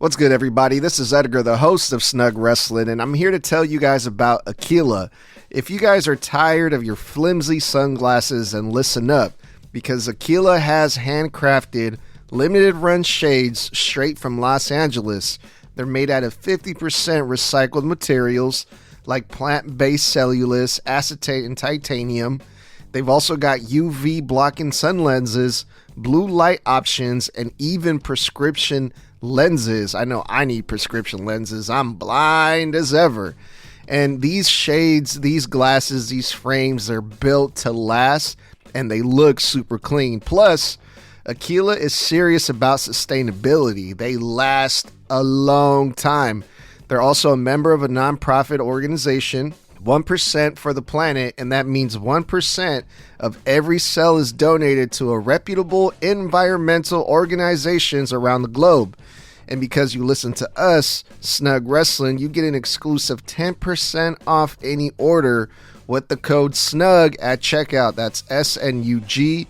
What's good, everybody? This is Edgar, the host of Snug Wrestling, and I'm here to tell you guys about Aquila. If you guys are tired of your flimsy sunglasses, then listen up, because Aquila has handcrafted limited run shades straight from Los Angeles. They're made out of 50% recycled materials like plant-based cellulose, acetate, and titanium. They've also got UV blocking sun lenses, blue light options, and even prescription lenses. I know I need prescription lenses. I'm blind as ever. And these shades, these glasses, these frames, they're built to last and they look super clean. Plus, Aquila is serious about sustainability. They last a long time. They're also a member of a nonprofit organization, 1% for the planet, and that means 1% of every sale is donated to a reputable environmental organizations around the globe. And because you listen to us, Snug Wrestling, you get an exclusive 10% off any order with the code SNUG at checkout. That's SNUG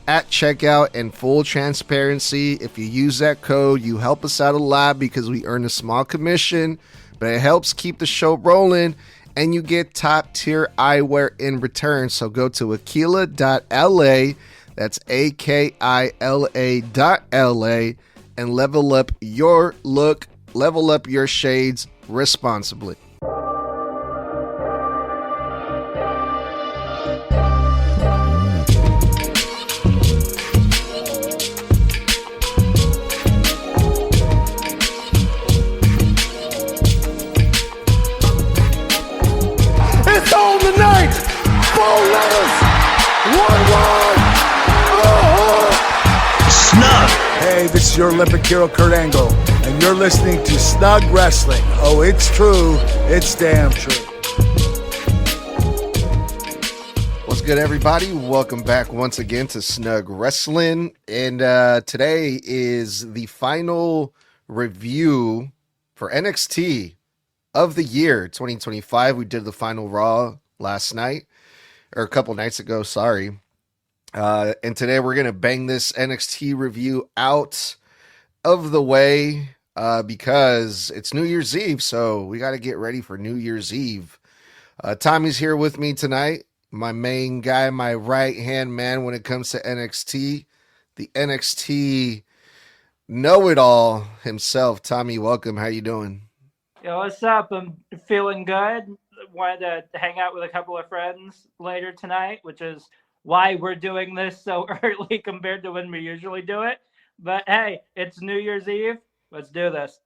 at checkout. And full transparency, if you use that code, you help us out a lot because we earn a small commission, but it helps keep the show rolling. And you get top tier eyewear in return. So go to aquila.la, that's AKILA.LA, and level up your look, level up your shades responsibly. It's on tonight! 4 letters! 1 word! Snug. Hey, this is your Olympic hero, Kurt Angle, and you're listening to Snug Wrestling. Oh, it's true. It's damn true. What's good, everybody? Welcome back once again to Snug Wrestling. And today is the final review for NXT of the year 2025. We did the final Raw last night, or a couple nights ago, sorry. And today we're going to bang this NXT review out of the way because it's New Year's Eve, so we got to get ready for New Year's Eve. Tommy's here with me tonight, my main guy, my right-hand man when it comes to NXT, the NXT know-it-all himself. Tommy, welcome. How you doing? Yo, what's up? I'm feeling good. Wanted to hang out with a couple of friends later tonight, which is why we're doing this so early compared to when we usually do it. But hey, it's New Year's Eve. Let's do this.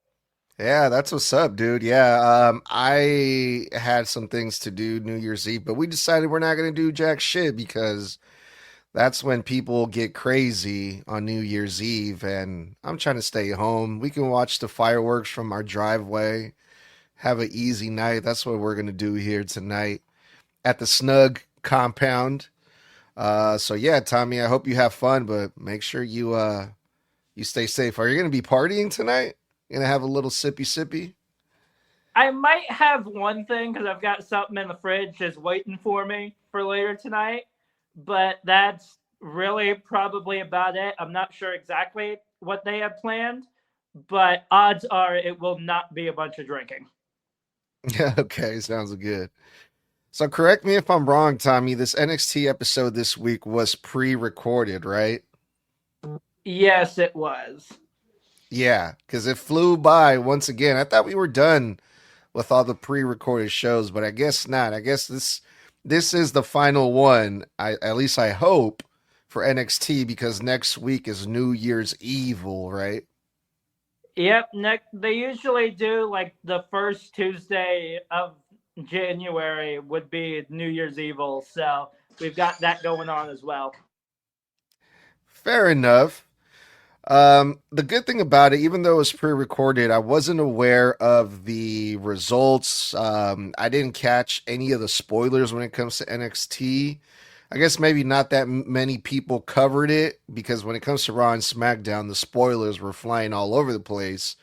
Yeah, that's what's up, dude. Yeah, I had some things to do New Year's Eve, but we decided we're not going to do jack shit because that's when people get crazy on New Year's Eve, and I'm trying to stay home. We can watch the fireworks from our driveway, have an easy night. That's what we're going to do here tonight at the Snug compound. So yeah, Tommy, I hope you have fun, but make sure you stay safe. Are you going to be partying tonight? You going to have a little sippy? I might have one thing because I've got something in the fridge just waiting for me for later tonight, but that's really probably about it. I'm not sure exactly what they have planned, but odds are it will not be a bunch of drinking. Yeah, okay, sounds good. So correct me if I'm wrong, Tommy. This NXT episode this week was pre-recorded, right? Yes, it was. Yeah, because it flew by once again. I thought we were done with all the pre-recorded shows, but I guess not. I guess this is the final one. At least I hope for NXT because next week is New Year's Evil, right? Yep, they usually do like the first Tuesday of January would be New Year's Evil, so we've got that going on as well. Fair enough. The good thing about it, even though it was pre-recorded, I wasn't aware of the results. I didn't catch any of the spoilers when it comes to NXT. I guess maybe not that many people covered it because when it comes to Raw and SmackDown, the spoilers were flying all over the place.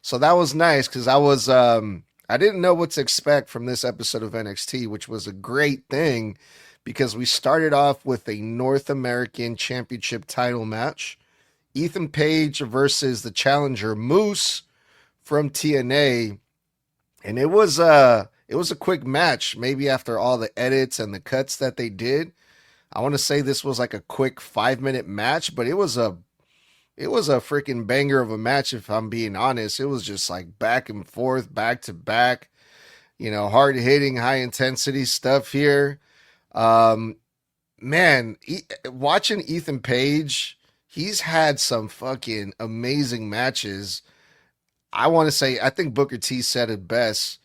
So that was nice because I didn't know what to expect from this episode of NXT, which was a great thing because we started off with a North American Championship title match. Ethan Page versus the challenger Moose from TNA, and it was a quick match. Maybe after all the edits and the cuts that they did, I want to say this was like a quick 5-minute match, but it was a freaking banger of a match. If I'm being honest, it was just like back and forth, back to back. Hard hitting, high intensity stuff here. Man, watching Ethan Page, he's had some fucking amazing matches. I want to say, I think Booker T said it best,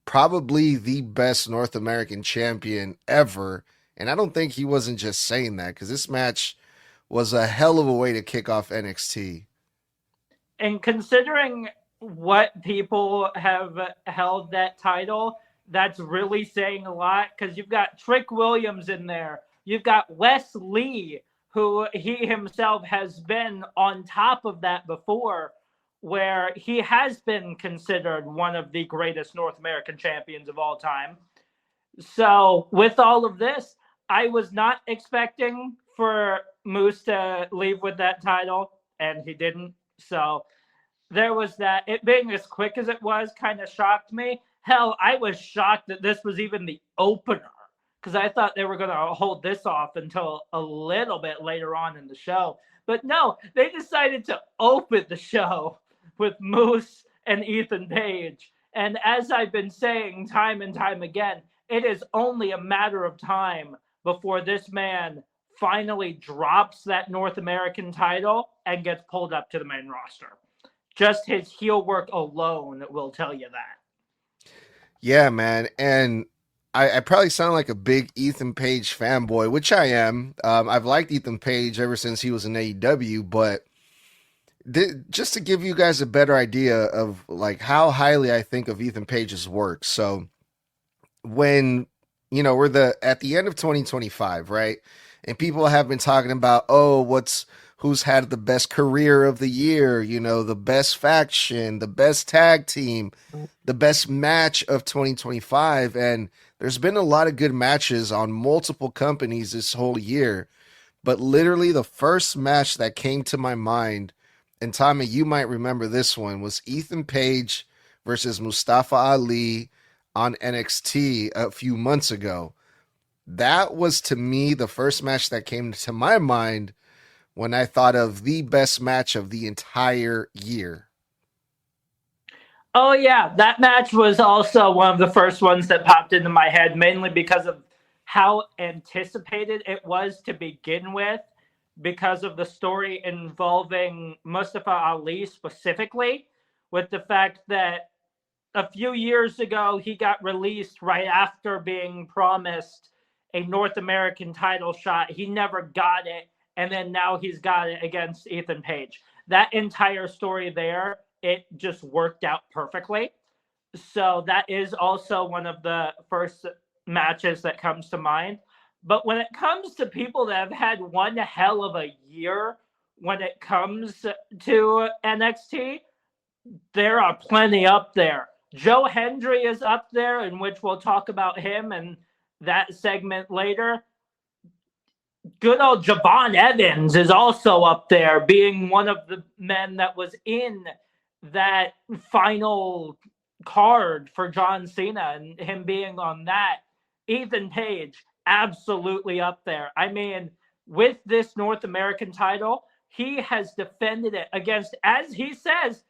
probably the best North American champion ever. And I don't think he wasn't just saying that, because this match was a hell of a way to kick off NXT. And considering what people have held that title, that's really saying a lot, because you've got Trick Williams in there. You've got Wes Lee, who he himself has been on top of that before, where he has been considered one of the greatest North American champions of all time. So with all of this, I was not expecting for Moose to leave with that title, and he didn't. So there was that. It being as quick as it was kind of shocked me. Hell, I was shocked that this was even the opener, because I thought they were going to hold this off until a little bit later on in the show. But no, they decided to open the show with Moose and Ethan Page. And as I've been saying time and time again, it is only a matter of time before this man finally drops that North American title and gets pulled up to the main roster. Just his heel work alone will tell you that. Yeah, man. And I probably sound like a big Ethan Page fanboy, which I am. I've liked Ethan Page ever since he was in AEW, but just to give you guys a better idea of like how highly I think of Ethan Page's work. So when, we're at the end of 2025, right? And people have been talking about, who's had the best career of the year, the best faction, the best tag team, the best match of 2025. And there's been a lot of good matches on multiple companies this whole year. But literally the first match that came to my mind, and Tommy, you might remember this one, was Ethan Page versus Mustafa Ali on NXT a few months ago. That was, to me, the first match that came to my mind when I thought of the best match of the entire year. Oh, yeah. That match was also one of the first ones that popped into my head, mainly because of how anticipated it was to begin with, because of the story involving Mustafa Ali specifically, with the fact that a few years ago, he got released right after being promised a North American title shot. He never got it. And then now he's got it against Ethan Page. That entire story there, it just worked out perfectly. So that is also one of the first matches that comes to mind. But when it comes to people that have had one hell of a year when it comes to NXT, there are plenty up there. Joe Hendry is up there, in which we'll talk about him and that segment later. Good old Javon Evans is also up there, being one of the men that was in that final card for John Cena, and him being on that. Ethan Page, absolutely up there. I mean, with this North American title, he has defended it against, as he says,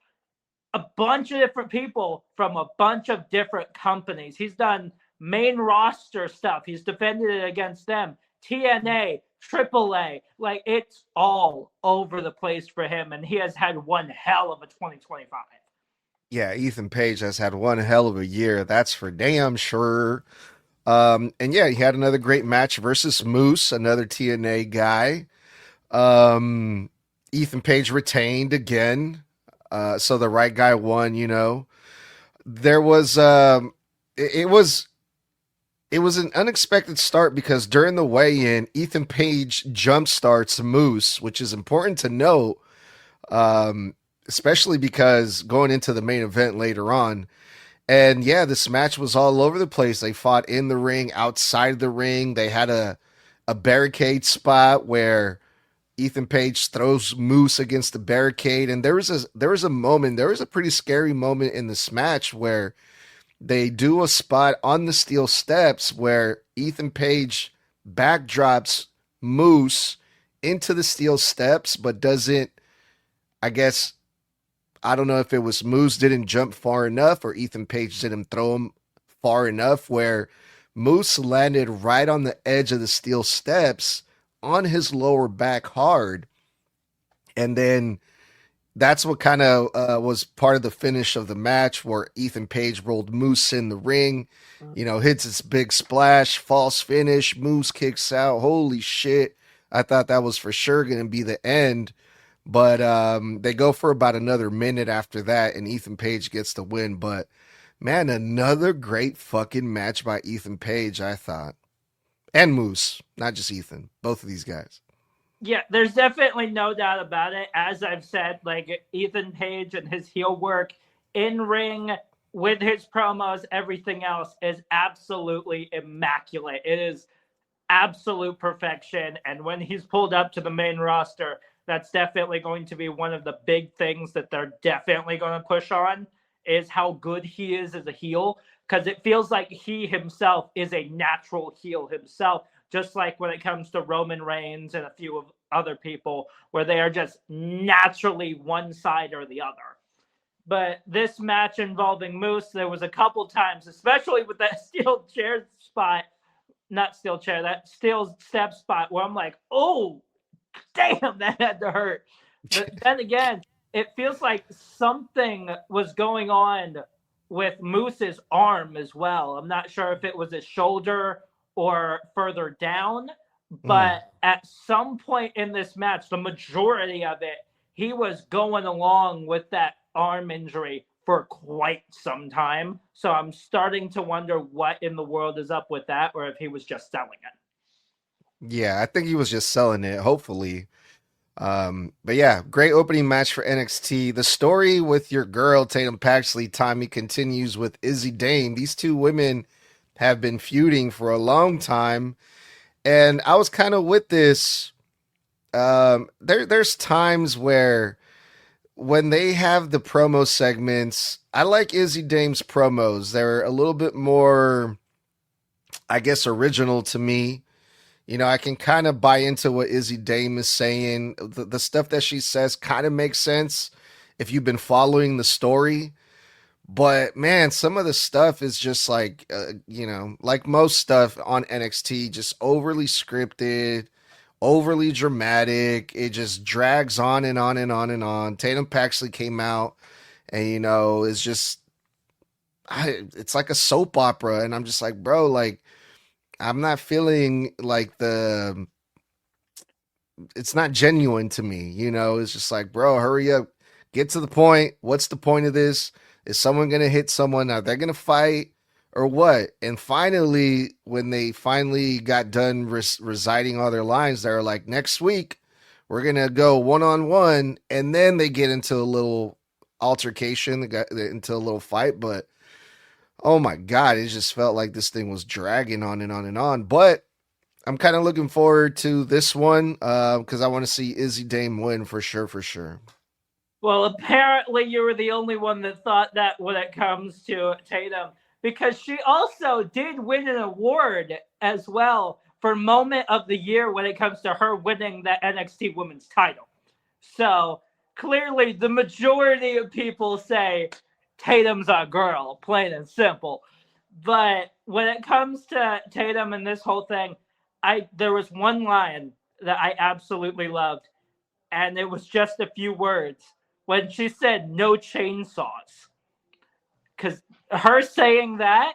a bunch of different people from a bunch of different companies. He's done main roster stuff. He's defended it against them. TNA, AAA, like it's all over the place for him, and he has had one hell of a 2025. Yeah, Ethan Page has had one hell of a year. That's for damn sure. And yeah, he had another great match versus Moose, another TNA guy. Ethan Page retained again. So the right guy won, There was it was an unexpected start, because during the weigh-in, Ethan Page jump starts Moose, which is important to note, especially because going into the main event later on. And yeah, this match was all over the place. They fought in the ring, outside the ring. They had a barricade spot where Ethan Page throws Moose against the barricade, and there was a pretty scary moment in this match where they do a spot on the steel steps where Ethan Page backdrops Moose into the steel steps, but doesn't, I guess, I don't know if it was Moose didn't jump far enough or Ethan Page didn't throw him far enough where Moose landed right on the edge of the steel steps on his lower back hard. And then that's what kind of was part of the finish of the match where Ethan Page rolled Moose in the ring, hits its big splash, false finish, Moose kicks out. Holy shit. I thought that was for sure going to be the end. But they go for about another minute after that, and Ethan Page gets the win. But, man, another great fucking match by Ethan Page, I thought. And Moose, not just Ethan. Both of these guys. Yeah, there's definitely no doubt about it. As I've said, like, Ethan Page and his heel work in ring with his promos, everything else is absolutely immaculate. It is absolute perfection. And when he's pulled up to the main roster, that's definitely going to be one of the big things that they're definitely going to push on is how good he is as a heel. Because it feels like he himself is a natural heel himself, just like when it comes to Roman Reigns and a few of other people where they are just naturally one side or the other. But this match involving Moose, there was a couple times, especially with that steel chair spot, not steel chair, that steel step spot where I'm like, oh, damn, that had to hurt. But then again, it feels like something was going on with Moose's arm as well. I'm not sure if it was his shoulder or further down, but at some point in this match, the majority of it, he was going along with that arm injury for quite some time. So I'm starting to wonder what in the world is up with that, or if he was just selling it. Yeah, I think he was just selling it, hopefully. But yeah, great opening match for NXT. The story with your girl, Tatum Paxley, Tommy, continues with Izzy Dame. These two women have been feuding for a long time. And I was kind of with this. There's times where when they have the promo segments, I like Izzy Dame's promos. They're a little bit more, I guess, original to me. I can kind of buy into what Izzy Dame is saying. The stuff that she says kind of makes sense if you've been following the story. But, man, some of the stuff is just like, like most stuff on NXT, just overly scripted, overly dramatic. It just drags on and on and on and on. Tatum Paxley came out and, is just, it's like a soap opera. And I'm just like, bro, like, I'm not feeling like it's not genuine to me, it's just like, bro, hurry up, get to the point. What's the point of this? Is someone going to hit someone? Are they going to fight or what? And finally, when they finally got done reciting all their lines, they were like, next week, we're going to go one-on-one. And then they get into a little altercation, they got into a little fight, but oh my God, it just felt like this thing was dragging on and on and on. But I'm kind of looking forward to this one because I want to see Izzy Dame win for sure, for sure. Well, apparently you were the only one that thought that when it comes to Tatum, because she also did win an award as well for Moment of the Year when it comes to her winning the NXT Women's title. So clearly the majority of people say Tatum's a girl, plain and simple. But when it comes to Tatum and this whole thing, there was one line that I absolutely loved, and it was just a few words. When she said no chainsaws. Because her saying that,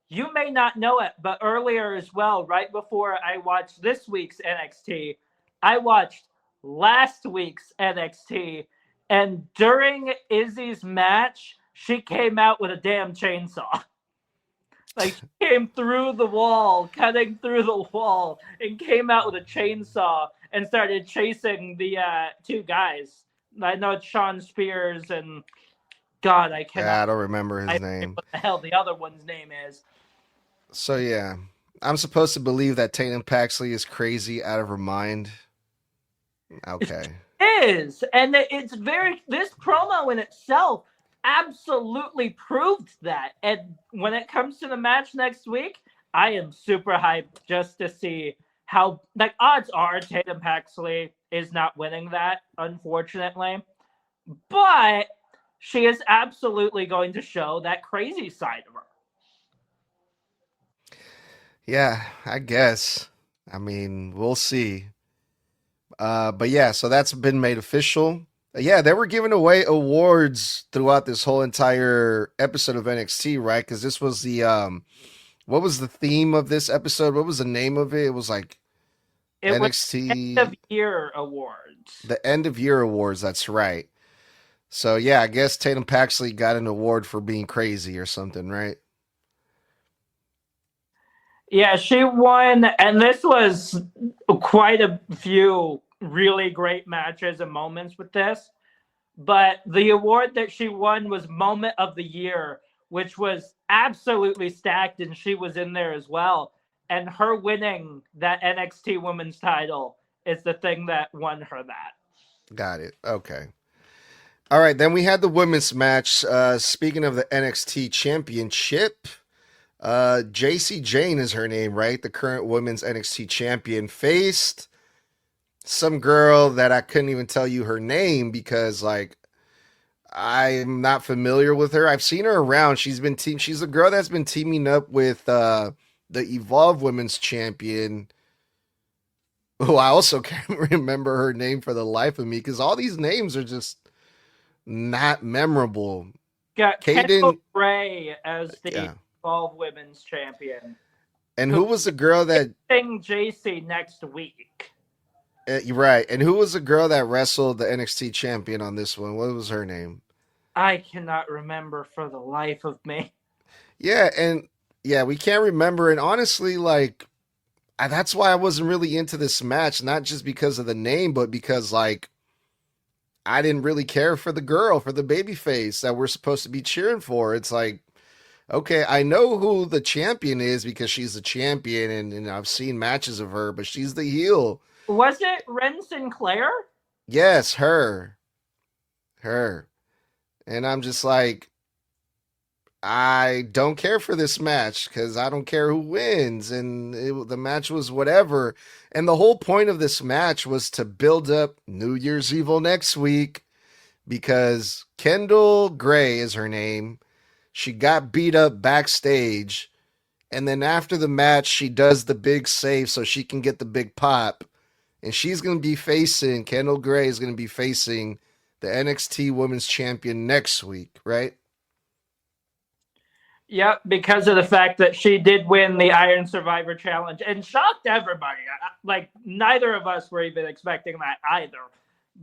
you may not know it, but earlier as well, right before I watched this week's NXT, I watched last week's NXT, and during Izzy's match, she came out with a damn chainsaw. Like, she came through the wall, cutting through the wall, and came out with a chainsaw and started chasing the two guys. I know it's Sean Spears and God, I cannot. Yeah, I don't remember his name. What the hell the other one's name is. So, yeah, I'm supposed to believe that Tatum Paxley is crazy out of her mind. Okay. Is, and it's this promo in itself absolutely proved that. And when it comes to the match next week, I am super hyped just to see how, like, odds are Tatum Paxley is not winning that, unfortunately, but she is absolutely going to show that crazy side of her. Yeah, I guess. I mean, we'll see. But yeah, so that's been made official. Yeah, they were giving away awards throughout this whole entire episode of NXT, right? Because this was the what was the theme of this episode? What was the name of it? It was like It was end NXT, of year awards. the end of year awards. That's right. So yeah, I guess Tatum Paxley got an award for being crazy or something, right? Yeah, she won, and this was quite a few really great matches and moments with this. But the award that she won was Moment of the Year, which was absolutely stacked, and she was in there as well. And her winning that NXT Women's title is the thing that won her that. Got it. Okay. All right. Then we had the women's match. Speaking of the NXT Championship, JC Jane is her name, right? The current women's NXT champion faced some girl that I couldn't even tell you her name because, like, I'm not familiar with her. I've seen her around. She's a girl that's been teaming up with the Evolve Women's Champion, who I also can't remember her name for the life of me because all these names are just not memorable. Got Kendall Kaden, Gray as the yeah. Evolve Women's Champion. And who was the girl that Thing JC next week. You're right. And who was the girl that wrestled the NXT champion on this one? What was her name? I cannot remember for the life of me. Yeah, and yeah, we can't remember. And honestly, like, that's why I wasn't really into this match, not just because of the name, but because, like, I didn't really care for the girl, for the baby face that we're supposed to be cheering for. It's like, okay, I know who the champion is because she's the champion, and I've seen matches of her, but she's the heel. Was it Ren Sinclair? Yes, her. Her. And I'm just like, I don't care for this match because I don't care who wins. And the match was whatever. And the whole point of this match was to build up New Year's Evil next week because Kendall Gray is her name. She got beat up backstage. And then after the match, she does the big save so she can get the big pop. And she's going to be facing, Kendall Gray is going to be facing the NXT Women's Champion next week, right? Yep, because of the fact that she did win the Iron Survivor Challenge and shocked everybody. Like, neither of us were even expecting that either.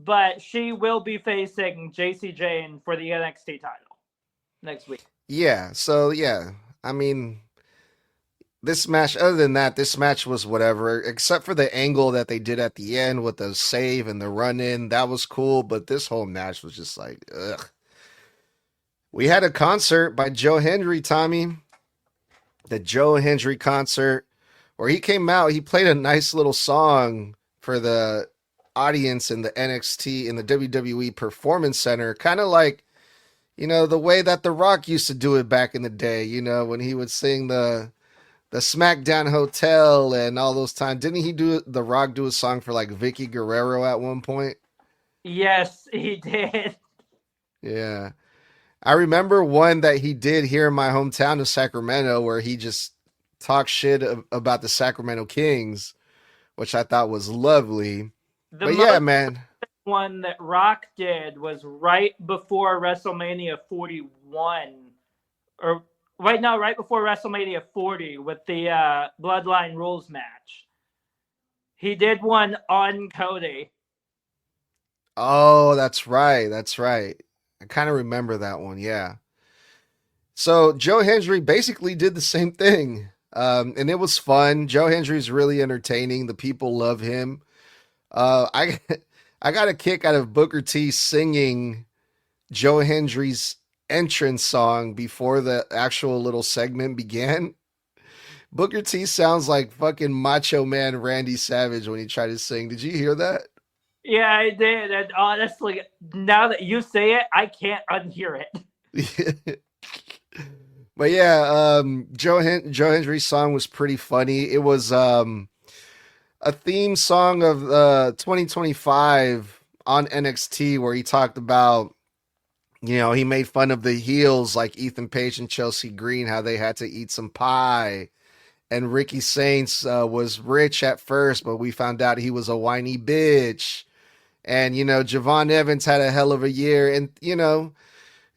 But she will be facing JC Jane for the NXT title next week. Yeah, so yeah, I mean, this match, other than that, this match was whatever, except for the angle that they did at the end with the save and the run in. That was cool, but this whole match was just like, ugh. We had a concert by Joe Hendry, Tommy. The Joe Hendry concert, where he came out, he played a nice little song for the audience in the NXT, in the WWE Performance Center, kind of like, you know, the way that The Rock used to do it back in the day, you know, when he would sing the SmackDown Hotel and all those times. Didn't he do The Rock do a song for like Vicky Guerrero at one point? Yes, he did. Yeah. I remember one that he did here in my hometown of Sacramento where he just talked shit about the Sacramento Kings, which I thought was lovely. But yeah, man. One that Rock did was right before WrestleMania 41, or right before WrestleMania 40 with the Bloodline Rules match. He did one on Cody. Oh, that's right. That's right. I kind of remember that one. Yeah. So Joe Hendry basically did the same thing. And it was fun. Joe Hendry's really entertaining. The people love him. I got a kick out of Booker T singing Joe Hendry's entrance song before the actual little segment began. Booker T sounds like fucking Macho Man Randy Savage when he tried to sing. Did you hear that? Yeah, I did. And honestly, now that you say it, I can't unhear it. But yeah, Joe Hendry's song was pretty funny. It was a theme song of 2025 on NXT where he talked about, he made fun of the heels like Ethan Page and Chelsea Green, how they had to eat some pie. And Ricky Saints was rich at first, but we found out he was a whiny bitch. And, Javon Evans had a hell of a year. And,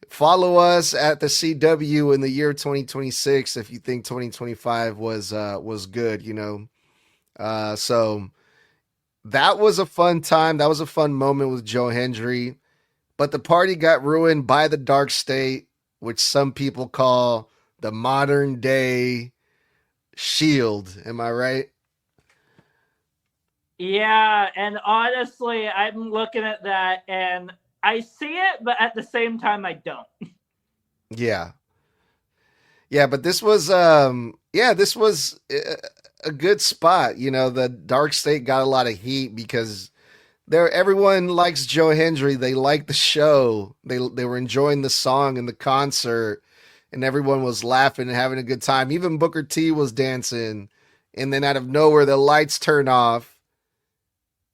follow us at the CW in the year 2026 if you think 2025 was good, So that was a fun time. That was a fun moment with Joe Hendry. But the party got ruined by the Dark State, which some people call the modern day Shield. Am I right? Yeah, and honestly, I'm looking at that and I see it, but at the same time, I don't. Yeah. Yeah, but this was this was a good spot. The Dark State got a lot of heat because everyone likes Joe Hendry. They like the show. They were enjoying the song and the concert, and everyone was laughing and having a good time. Even Booker T was dancing, and then out of nowhere the lights turn off,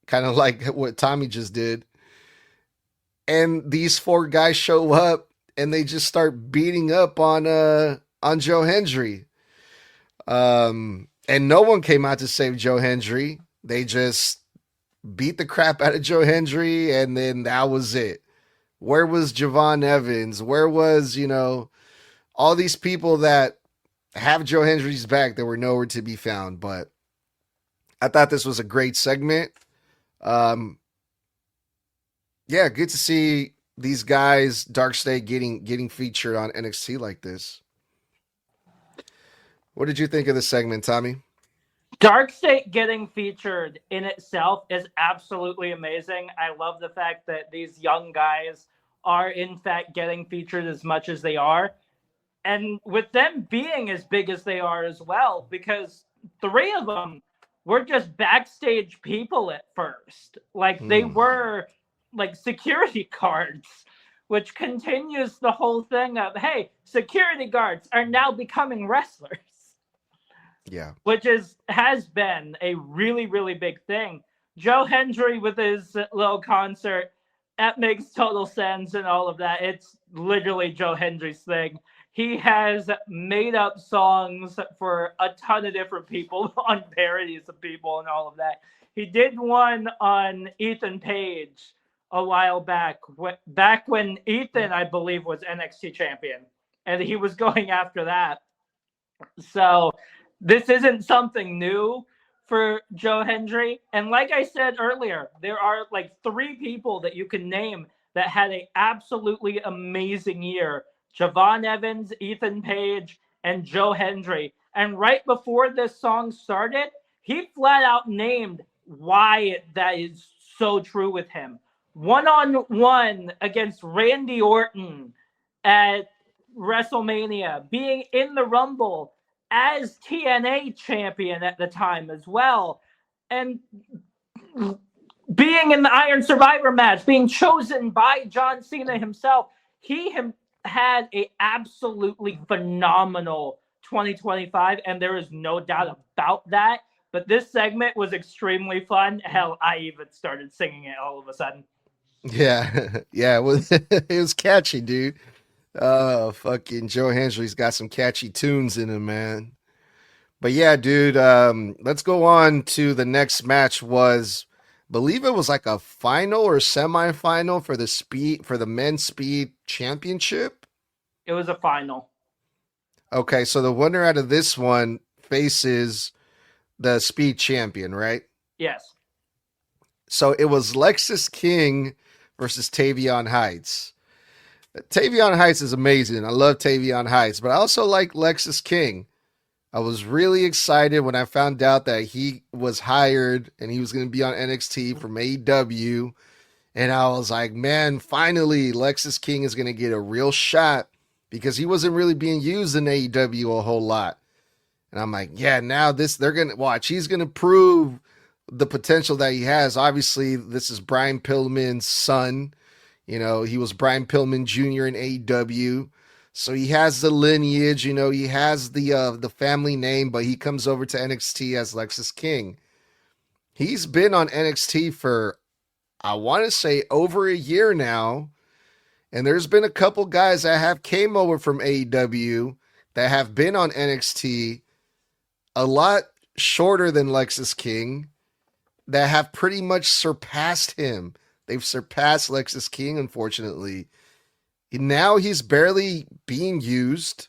kind of like what Tommy just did. And these four guys show up and they just start beating up on Joe Hendry. And no one came out to save Joe Hendry. They just beat the crap out of Joe Hendry, and then that was it. Where was Javon Evans? Where was, all these people that have Joe Hendry's back that were nowhere to be found? But I thought this was a great segment. Yeah, good to see these guys, Dark State, getting featured on NXT like this. What did you think of the segment, Tommy? Dark State getting featured in itself is absolutely amazing. I love the fact that these young guys are in fact getting featured as much as they are. And with them being as big as they are as well, because three of them were just backstage people at first. Like they were like security guards, which continues the whole thing of, hey, security guards are now becoming wrestlers. Yeah. Which has been a really, really big thing. Joe Hendry with his little concert, that makes total sense and all of that. It's literally Joe Hendry's thing. He has made up songs for a ton of different people on parodies of people and all of that. He did one on Ethan Page a while back when Ethan, I believe, was NXT champion, and he was going after that. So this isn't something new for Joe Hendry. And like I said earlier, there are like three people that you can name that had an absolutely amazing year. Javon Evans, Ethan Page, and Joe Hendry. And right before this song started, he flat out named why that is so true with him. 1-on-1 against Randy Orton at WrestleMania, being in the Rumble as TNA champion at the time as well, and being in the Iron Survivor match, being chosen by John Cena himself. He had a absolutely phenomenal 2025, and there is no doubt about that. But this segment was extremely fun. Hell, I even started singing it all of a sudden. Yeah, yeah, it was it was catchy, dude. Fucking Joe Hendry's got some catchy tunes in him, man. But yeah, dude, let's go on to the next match. Believe it was like a final or semifinal for the men's speed championship. It was a final. Okay, so the winner out of this one faces the speed champion, right? Yes. So it was Lexis King versus Tavion Heights. Tavion Heights is amazing. I love Tavion Heights, but I also like Lexis King. I was really excited when I found out that he was hired and he was going to be on NXT from AEW. And I was like, man, finally, Lexis King is going to get a real shot because he wasn't really being used in AEW a whole lot. And I'm like, yeah, now they're going to watch. He's going to prove the potential that he has. Obviously, this is Brian Pillman's son. You know, he was Brian Pillman Jr. in AEW. So he has the lineage, you know, he has the family name, but he comes over to NXT as Lexus King. He's been on NXT for, I want to say, over a year now. And there's been a couple guys that have came over from AEW that have been on NXT a lot shorter than Lexus King that have pretty much surpassed him. They've surpassed Lexus King, unfortunately. Now he's barely being used.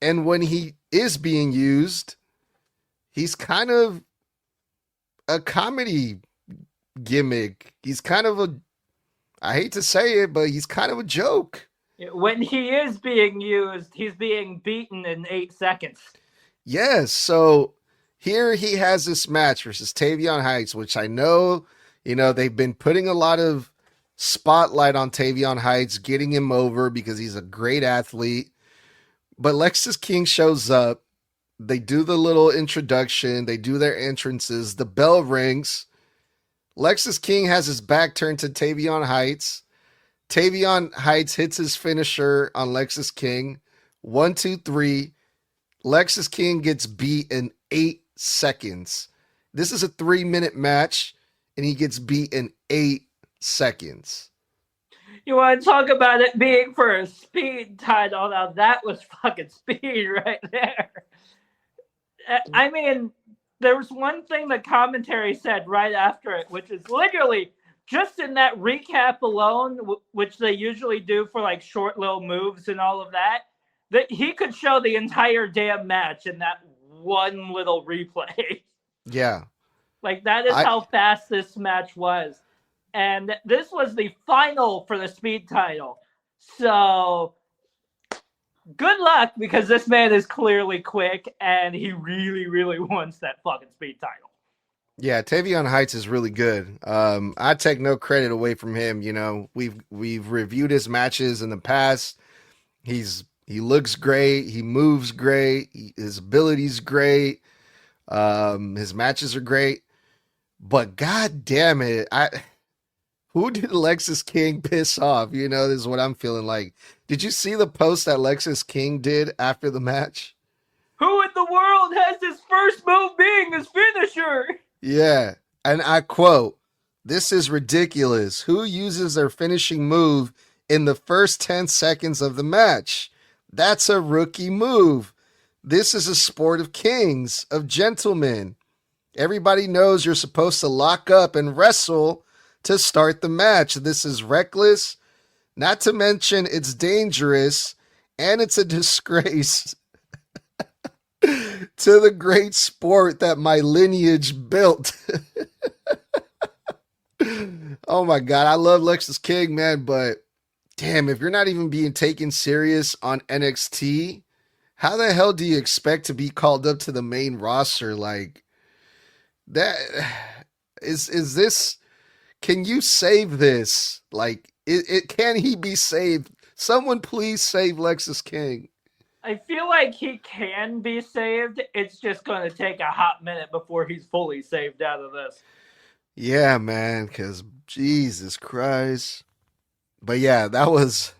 And when he is being used, he's kind of a comedy gimmick. He's kind of I hate to say it, but he's kind of a joke. When he is being used, he's being beaten in 8 seconds. Yes, so here he has this match versus Tavion Heights, which I know, you know, they've been putting a lot of spotlight on Tavion Heights, getting him over because he's a great athlete. But Lexus King shows up. They do the little introduction. They do their entrances. The bell rings. Lexus King has his back turned to Tavion Heights. Tavion Heights hits his finisher on Lexus King. 1, 2, 3. Lexus King gets beat in 8 seconds. This is a 3-minute match, and he gets beat in 8 seconds. You want to talk about it being for a speed title? Now that was fucking speed right there. I mean, there was one thing the commentary said right after it, which is literally just in that recap alone, which they usually do for like short little moves and all of that, that he could show the entire damn match in that one little replay. Yeah. Like that is how fast this match was. And this was the final for the speed title. So good luck, because this man is clearly quick and he really, really wants that fucking speed title. Yeah, Tavion Heights is really good. I take no credit away from him. You know, we've reviewed his matches in the past. He looks great. He moves great. His ability's great. His matches are great. But god damn it, who did Lexus King piss off? You know, this is what I'm feeling like. Did you see the post that Lexus King did after the match? Who in the world has his first move being his finisher? Yeah, and I quote, "This is ridiculous. Who uses their finishing move in the first 10 seconds of the match? That's a rookie move. This is a sport of kings, of gentlemen. Everybody knows you're supposed to lock up and wrestle to start the match. This is reckless. Not to mention it's dangerous and it's a disgrace to the great sport that my lineage built." Oh my God. I love Lexus King, man, but damn, if you're not even being taken serious on NXT, how the hell do you expect to be called up to the main roster? Like that is this, can you save this? Like, can he be saved? Someone please save Lexus King. I feel like he can be saved. It's just going to take a hot minute before he's fully saved out of this. Yeah, man, because Jesus Christ. But yeah, that was,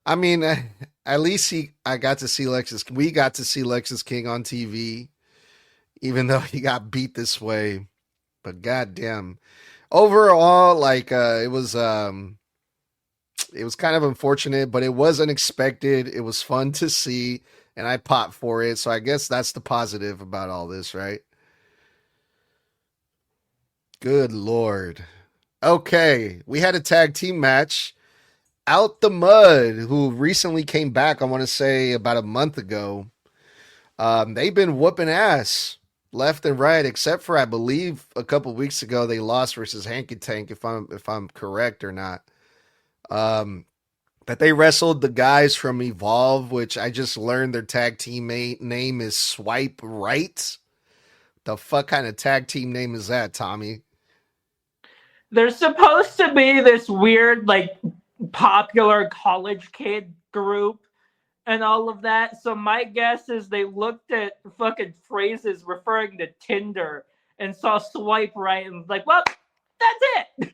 I mean, at least we got to see Lexus King on TV, even though he got beat this way. But goddamn. Overall, like it was kind of unfortunate, but it was unexpected. It was fun to see, and I popped for it. So I guess that's the positive about all this, right? Good Lord. Okay, we had a tag team match. Out the Mud, who recently came back, I want to say about a month ago. They've been whooping ass left and right, except for I believe a couple weeks ago they lost versus Hanky Tank, if I'm correct or not. That they wrestled the guys from Evolve, which I just learned their tag team name is Swipe Right. The fuck kind of tag team name is that, Tommy? There's supposed to be this weird, like, popular college kid group and all of that. So my guess is they looked at fucking phrases referring to Tinder and saw Swipe Right and was like, well, that's it.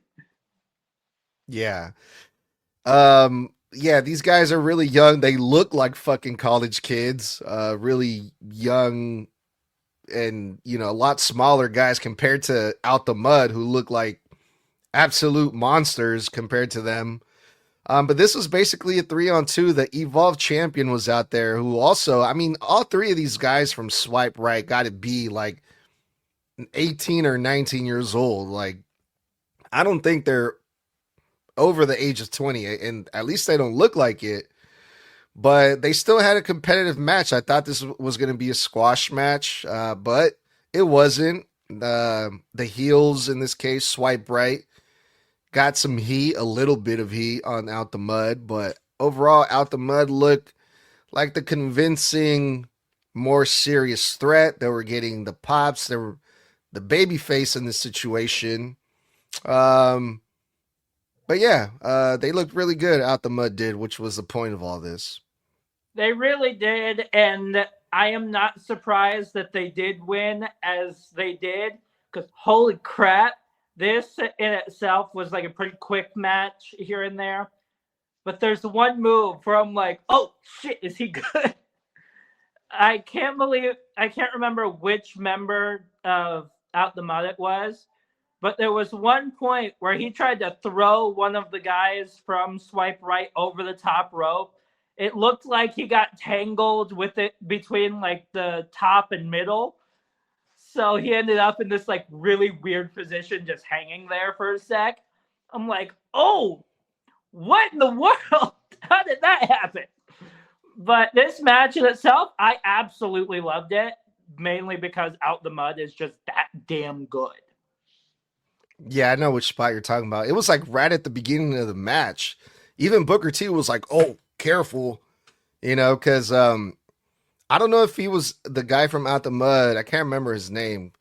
Yeah. Yeah, these guys are really young. They look like fucking college kids. Really young and, a lot smaller guys compared to Out the Mud, who look like absolute monsters compared to them. But this was basically a 3-on-2. The Evolve champion was out there, who also, all three of these guys from Swipe Right got to be like 18 or 19 years old. Like, I don't think they're over the age of 20, and at least they don't look like it. But they still had a competitive match. I thought this was going to be a squash match, but it wasn't. The heels, in this case, Swipe Right, got some heat, a little bit of heat on Out the Mud, but overall, Out the Mud looked like the convincing, more serious threat. They were getting the pops. They were the baby face in this situation. But yeah, they looked really good, Out the Mud did, which was the point of all this. They really did, and I am not surprised that they did win as they did, because holy crap, this in itself was like a pretty quick match here and there. But there's one move where I'm like, oh shit, is he good? I can't remember which member of Out the Mud it was, but there was one point where he tried to throw one of the guys from Swipe Right over the top rope. It looked like he got tangled with it between like the top and middle. So he ended up in this like really weird position, just hanging there for a sec. I'm like, oh, what in the world? How did that happen? But this match in itself, I absolutely loved it, mainly because Out the Mud is just that damn good. Yeah, I know which spot you're talking about. It was like right at the beginning of the match. Even Booker T was like, oh, careful, because I don't know if he was the guy from Out the Mud. I can't remember his name.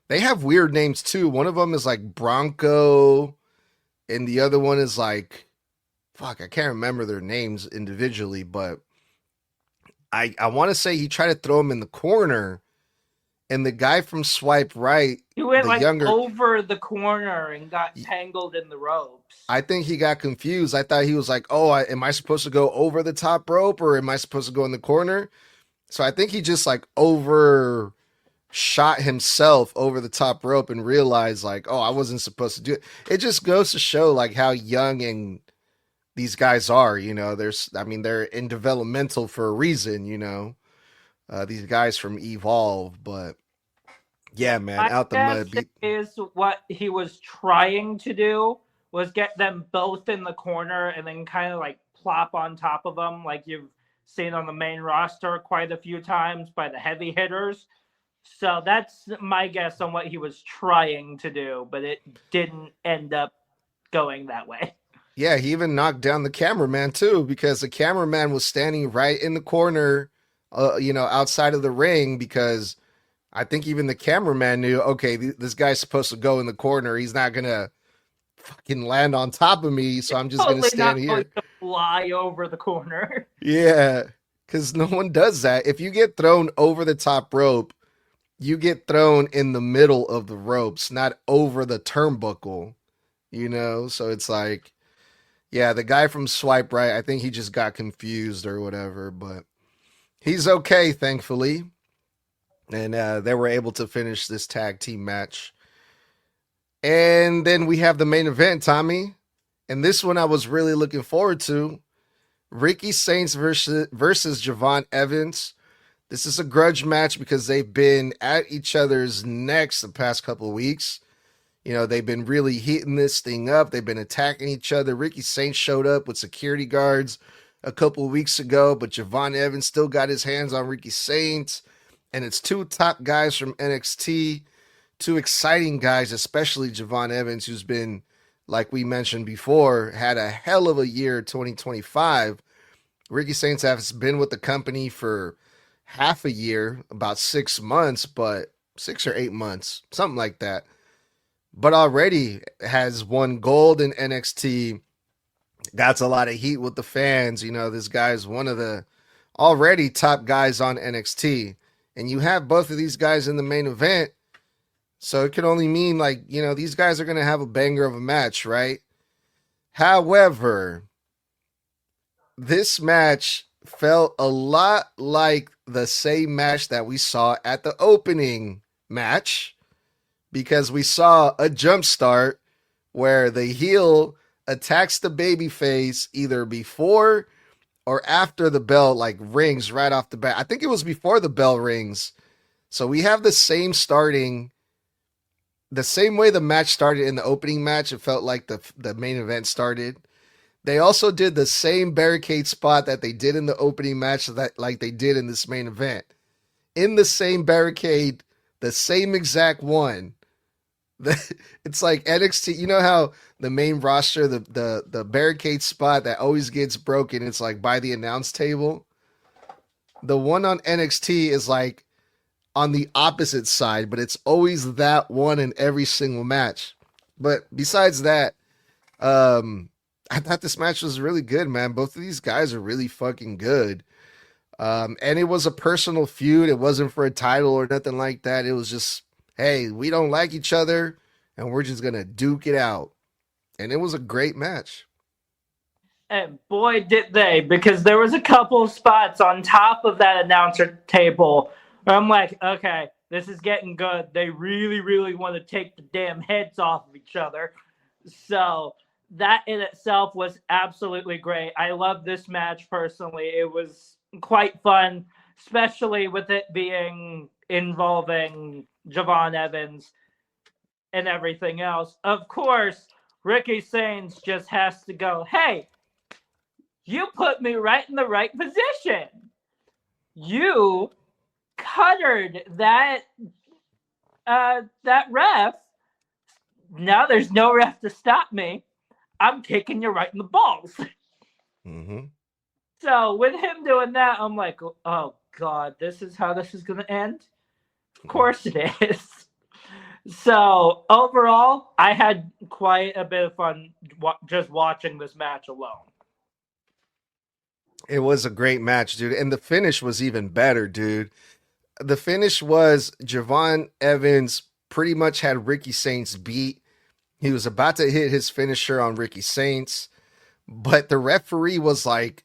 They have weird names too. One of them is like Bronco, and the other one is like, fuck, I can't remember their names individually, but I want to say he tried to throw him in the corner, and the guy from Swipe Right, he went the like younger, over the corner and got tangled in the ropes. I think he got confused. I thought he was like, oh, am I supposed to go over the top rope or am I supposed to go in the corner? So I think he just like overshot himself over the top rope and realized like, oh, I wasn't supposed to do it. It just goes to show like how young and these guys are, they're in developmental for a reason, these guys from Evolve, but yeah, man, Out the Mud is what he was trying to do was get them both in the corner and then kind of like plop on top of them, like you've seen on the main roster quite a few times by the heavy hitters. So that's my guess on what he was trying to do, but it didn't end up going that way. Yeah, he even knocked down the cameraman too, because the cameraman was standing right in the corner, outside of the ring, because I think even the cameraman knew, okay, this guy's supposed to go in the corner. He's not going to fucking land on top of me, so I'm just going to stand here. To fly over the corner. Yeah, because no one does that. If you get thrown over the top rope, you get thrown in the middle of the ropes, not over the turnbuckle, So it's like, yeah, the guy from Swipe Right, I think he just got confused or whatever, but he's okay, thankfully. And they were able to finish this tag team match. And then we have the main event, Tommy. And this one I was really looking forward to. Ricky Saints versus Javon Evans. This is a grudge match because they've been at each other's necks the past couple of weeks. They've been really heating this thing up. They've been attacking each other. Ricky Saints showed up with security guards a couple of weeks ago, but Javon Evans still got his hands on Ricky Saints. And it's two top guys from NXT, two exciting guys, especially Javon Evans, who's been, like we mentioned before, had a hell of a year 2025. Ricky Saints has been with the company for half a year, about 6 months, but 6 or 8 months, something like that. But already has won gold in NXT, got a lot of heat with the fans. This guy's one of the already top guys on NXT. And you have both of these guys in the main event. So it can only mean like, these guys are going to have a banger of a match, right? However, this match felt a lot like the same match that we saw at the opening match because we saw a jump start where the heel attacks the babyface either before or after the bell like rings right off the bat. I think it was before the bell rings. So we have the same way the match started in the opening match. It felt like the main event started. They also did the same barricade spot that they did in the opening match that like they did in this main event. In the same barricade, the same exact one. It's like NXT. You know how the main roster, the barricade spot that always gets broken, it's like by the announce table. The one on NXT is like on the opposite side, but it's always that one in every single match. But besides that, I thought this match was really good, man. Both of these guys are really fucking good. And it was a personal feud. It wasn't for a title or nothing like that. It was just, hey, we don't like each other and we're just going to duke it out. And it was a great match. And boy, did they, because there was a couple of spots on top of that announcer table where I'm like, okay, this is getting good. They really, really want to take the damn heads off of each other. So that in itself was absolutely great. I love this match personally. It was quite fun, especially with it being involving Javon Evans and everything else. Of course, Ricky Sainz just has to go, hey, you put me right in the right position. You cuttered that ref. Now there's no ref to stop me. I'm kicking you right in the balls. Mm-hmm. So with him doing that, I'm like, oh God, this is how this is going to end? Of course it is. So overall, I had quite a bit of fun just watching this match alone. It was a great match, dude. And the finish was even better, dude. The finish was Javon Evans pretty much had Ricky Sainz beat. He was about to hit his finisher on Ricky Sainz, but the referee was like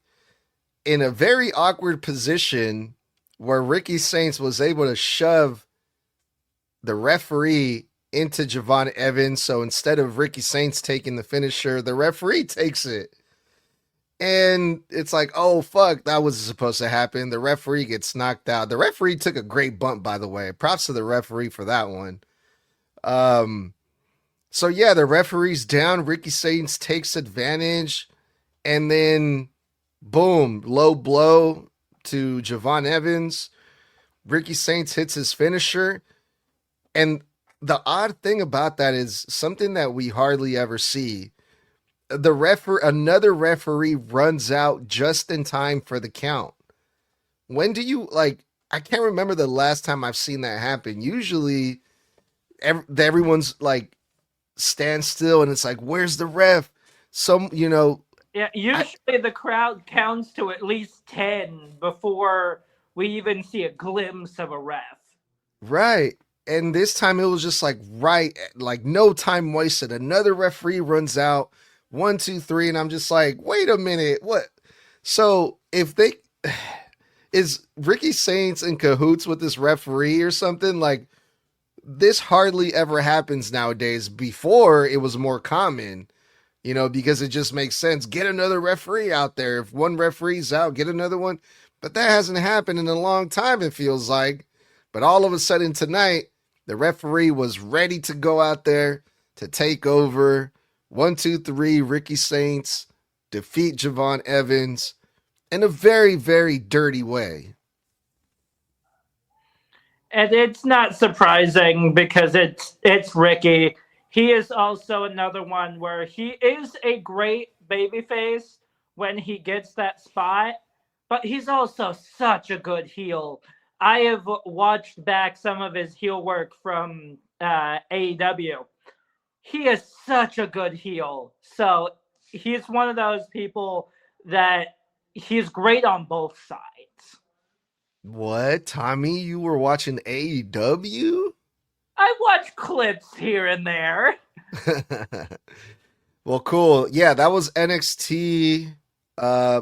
in a very awkward position where Ricky Sainz was able to shove the referee into Javon Evans. So instead of Ricky Sainz taking the finisher, the referee takes it. And it's like, oh, fuck, that was supposed to happen. The referee gets knocked out. The referee took a great bump, by the way. Props to the referee for that one. So yeah, the referee's down. Ricky Sainz takes advantage. And then, boom, low blow to Javon Evans. Ricky Sainz hits his finisher. And the odd thing about that is something that we hardly ever see. Another referee runs out just in time for the count. When do you I can't remember the last time I've seen that happen. Usually everyone's like stands still and it's like, where's the ref? Yeah, usually the crowd counts to at least 10 before we even see a glimpse of a ref. Right. And this time it was just like no time wasted. Another referee runs out. 1, 2, 3, and I'm just like, wait a minute, what? So if is Ricky Sainz in cahoots with this referee or something? Like, this hardly ever happens nowadays. Before, it was more common, because it just makes sense. Get another referee out there. If one referee's out, get another one. But that hasn't happened in a long time, it feels like. But all of a sudden tonight, the referee was ready to go out there to take over. 1, 2, 3, Ricky Sainz defeat Javon Evans in a very, very dirty way. And it's not surprising because it's Ricky. He is also another one where he is a great babyface when he gets that spot, but he's also such a good heel. I have watched back some of his heel work from AEW. He is such a good heel. So he's one of those people that he's great on both sides. What, Tommy? You were watching AEW? I watch clips here and there. Well, cool. Yeah, that was NXT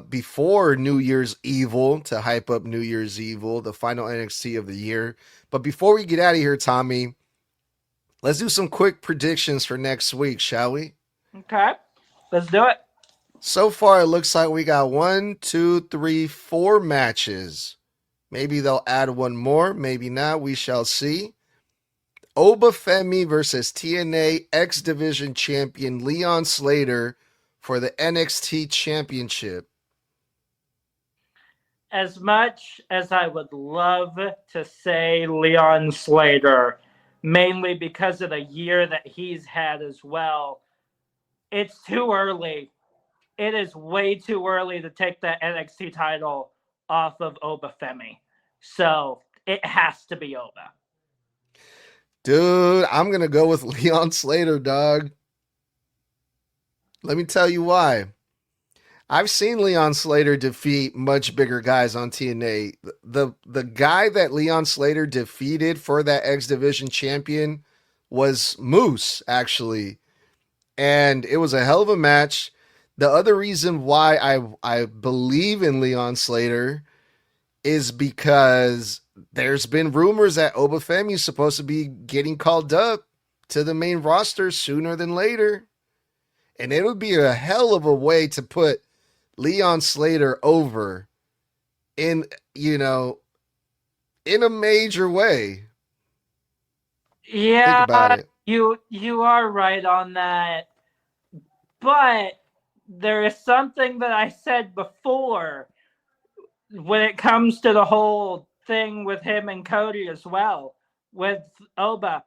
before New Year's Evil to hype up New Year's Evil, the final NXT of the year. But before we get out of here, Tommy, let's do some quick predictions for next week, shall we? Okay, let's do it. So far, it looks like we got 1, 2, 3, 4 matches. Maybe they'll add one more, maybe not. We shall see. Obafemi versus TNA X Division champion Leon Slater for the NXT Championship. As much as I would love to say Leon Slater, mainly because of the year that he's had as well, it's too early. It is way too early to take that NXT title off of Obafemi. So it has to be Oba. Dude, I'm going to go with Leon Slater, dog. Let me tell you why. I've seen Leon Slater defeat much bigger guys on TNA. The guy that Leon Slater defeated for that X Division champion was Moose, actually. And it was a hell of a match. The other reason why I believe in Leon Slater is because there's been rumors that Obafemi is supposed to be getting called up to the main roster sooner than later. And it would be a hell of a way to put Leon Slater over in, in a major way. Yeah, Think about it. you are right on that. But there is something that I said before when it comes to the whole thing with him and Cody as well, with Oba,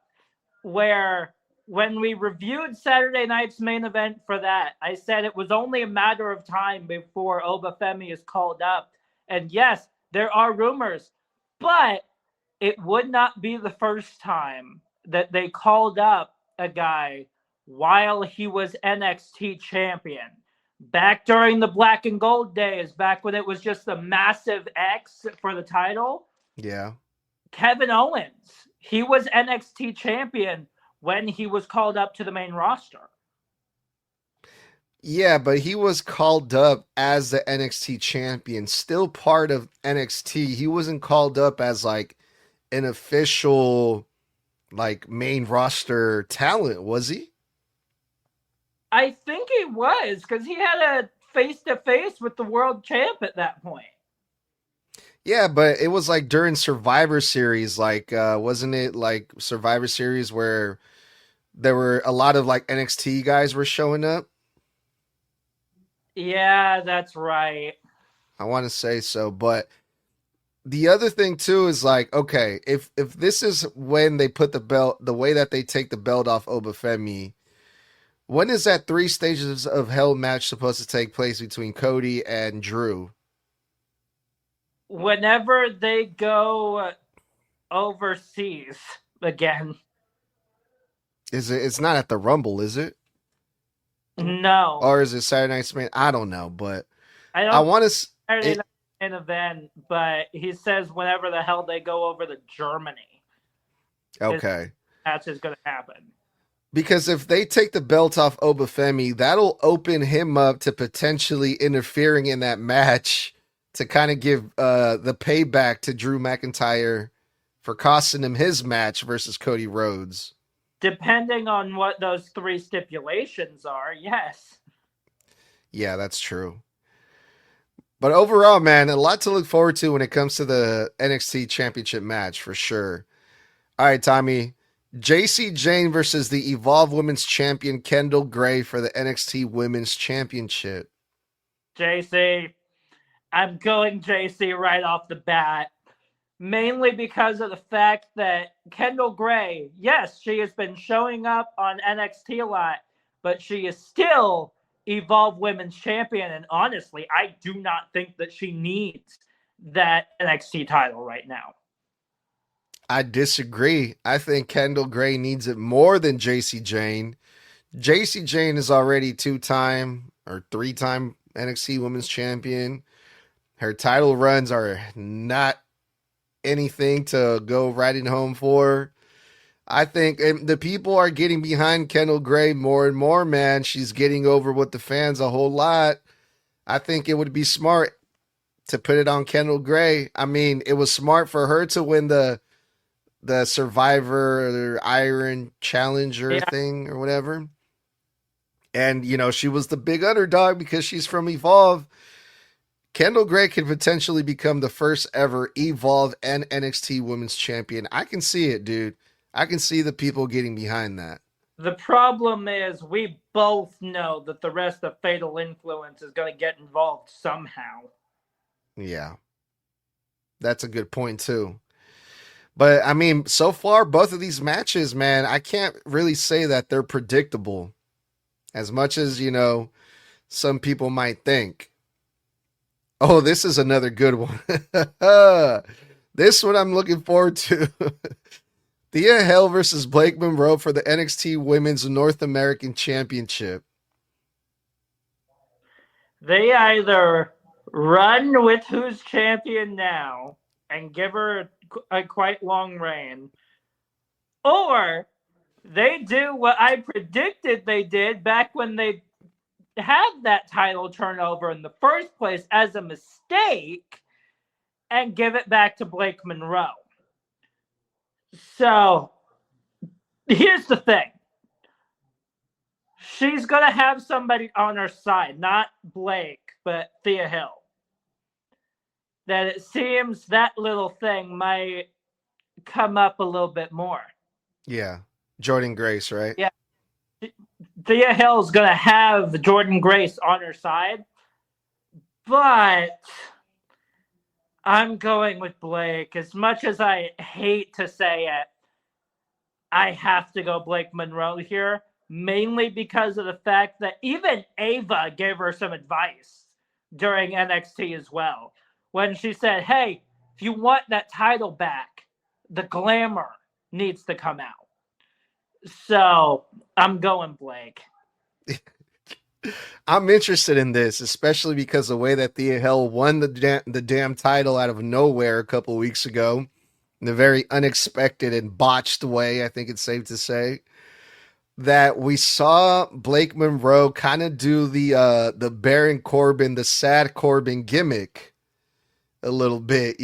where when we reviewed Saturday night's main event for that, I said it was only a matter of time before Obafemi is called up. And yes, there are rumors, but it would not be the first time that they called up a guy while he was NXT champion. Back during the black and gold days, back when it was just a massive X for the title. Yeah. Kevin Owens, he was NXT champion when he was called up to the main roster. Yeah, but he was called up as the NXT champion, still part of NXT. He wasn't called up as like an official like main roster talent, was he? I think he was, because he had a face-to-face with the world champ at that point. Yeah, but it was like during Survivor Series, like wasn't it like Survivor Series where there were a lot of like NXT guys were showing up? Yeah, that's right. I want to say so, but the other thing too is like, okay, if this is when they put the belt, the way that they take the belt off Obafemi, when is that 3 stages of hell match supposed to take place between Cody and Drew? Whenever they go overseas again. Is it? It's not at the Rumble, is it? No. Or is it Saturday Night Smack? I don't know, but I don't I want to. Saturday night main event, but he says whenever the hell they go over to Germany. Okay. That's just going to happen. Because if they take the belt off Obafemi, that'll open him up to potentially interfering in that match to kind of give the payback to Drew McIntyre for costing him his match versus Cody Rhodes. Depending on what those 3 stipulations are, yes. Yeah, that's true. But overall, man, a lot to look forward to when it comes to the NXT Championship match, for sure. All right, Tommy. JC Jane versus the Evolve Women's Champion Kendall Gray for the NXT Women's Championship. JC. I'm going JC right off the bat. Mainly because of the fact that Kendall Gray, yes, she has been showing up on NXT a lot, but she is still Evolve Women's Champion. And honestly, I do not think that she needs that NXT title right now. I disagree. I think Kendall Gray needs it more than JC Jane. JC Jane is already 2-time or 3-time NXT Women's Champion. Her title runs are not anything to go riding home for. I think the people are getting behind Kendall Gray more and more, man. She's getting over with the fans a whole lot. I think it would be smart to put it on Kendall Gray. I mean, it was smart for her to win the Survivor or Iron Challenger Yeah, thing or whatever. And, she was the big underdog because she's from Evolve. Kendall Gray could potentially become the first ever Evolve and NXT Women's Champion. I can see it, dude. I can see the people getting behind that. the problem is we both know that the rest of Fatal Influence is going to get involved somehow. Yeah. That's a good point, too. But, I mean, so far, both of these matches, man, I can't really say that they're predictable as much as, some people might think. Oh, this is another good one. This one I'm looking forward to. Thea Hale versus Blake Monroe for the NXT Women's North American Championship. They either run with who's champion now and give her a quite long reign, or they do what I predicted they did back when they had that title turnover in the first place as a mistake and give it back to Blake Monroe. So here's the thing. She's going to have somebody on her side, not Blake, but Thea Hill. That it seems that little thing might come up a little bit more. Yeah. Jordan Grace, right? Yeah. Thea Hill's going to have Jordan Grace on her side, but I'm going with Blake. As much as I hate to say it, I have to go Blake Monroe here, mainly because of the fact that even Ava gave her some advice during NXT as well. When she said, hey, if you want that title back, the glamour needs to come out. So I'm going Blake. I'm interested in this, especially because the way that Thea Hale won the damn title out of nowhere a couple weeks ago, in a very unexpected and botched way, I think it's safe to say, that we saw Blake Monroe kind of do the Baron Corbin, the sad Corbin gimmick a little bit,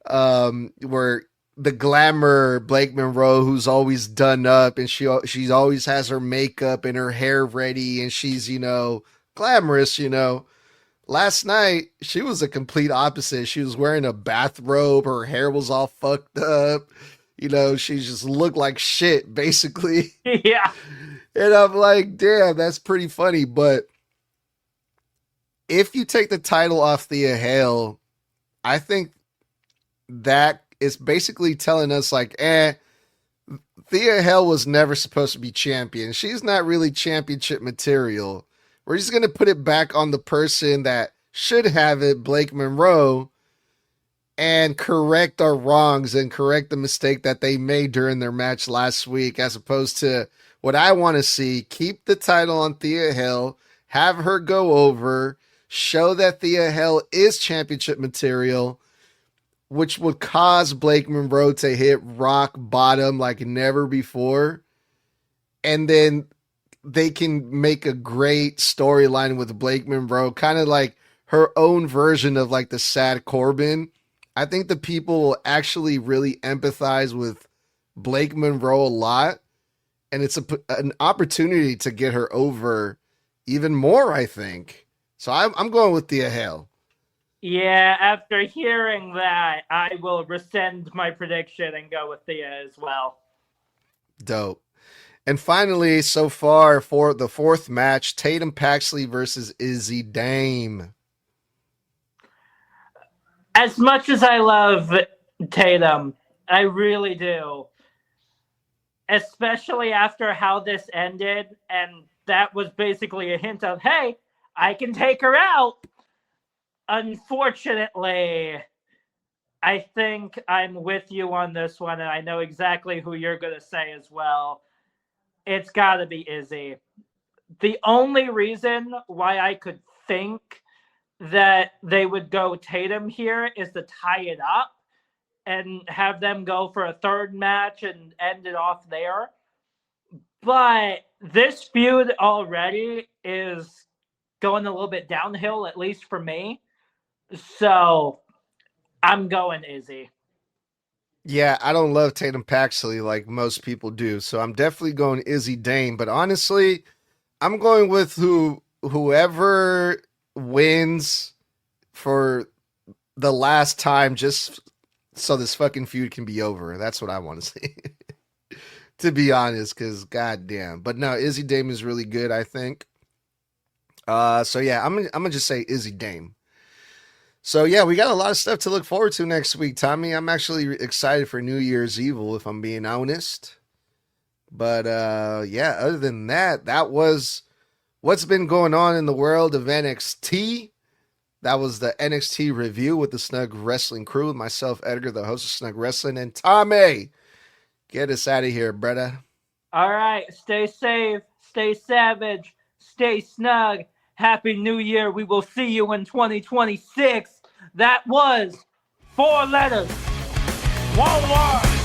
where the glamour Blake Monroe, who's always done up and she's always has her makeup and her hair ready and she's, glamorous, Last night, she was a complete opposite. She was wearing a bathrobe. Her hair was all fucked up. She just looked like shit, basically. Yeah. And I'm like, damn, that's pretty funny. But if you take the title off Thea Hale, I think that is basically telling us, like, Thea Hale was never supposed to be champion. She's not really championship material. We're just going to put it back on the person that should have it, Blake Monroe, and correct our wrongs and correct the mistake that they made during their match last week, as opposed to what I want to see. Keep the title on Thea Hale, have her go over, show that Thea Hale is championship material, which would cause Blake Monroe to hit rock bottom like never before. And then they can make a great storyline with Blake Monroe, kind of like her own version of like the sad Corbin. I think the people will actually really empathize with Blake Monroe a lot. And it's an opportunity to get her over even more, I think. So I'm going with Thea Hale. Yeah, after hearing that, I will rescind my prediction and go with Thea as well. Dope. And finally, so far for the fourth match, Tatum Paxley versus Izzy Dame. As much as I love Tatum, I really do. Especially after how this ended, and that was basically a hint of, hey, I can take her out. Unfortunately, I think I'm with you on this one, and I know exactly who you're going to say as well. It's got to be Izzy. The only reason why I could think that they would go Tatum here is to tie it up. and have them go for a third match and end it off there. But this feud already is going a little bit downhill, at least for me. So I'm going Izzy. Yeah, I don't love Tatum Paxley like most people do, so I'm definitely going Izzy Dame. But honestly, I'm going with whoever wins for the last time, just so this fucking feud can be over. That's what I want to see. To be honest, because goddamn. But no, Izzy Dame is really good, I think. So yeah, I'm gonna just say Izzy Dame. So yeah, we got a lot of stuff to look forward to next week, Tommy. I'm actually excited for New Year's Evil, if I'm being honest. But yeah, other than that, that was what's been going on in the world of NXT. That was the NXT review with the Snug Wrestling crew, with myself, Edgar, the host of Snug Wrestling, and Tommy. Get us out of here, brother. All right. Stay safe. Stay savage. Stay snug. Happy New Year. We will see you in 2026. That was 4 letters. 1 word.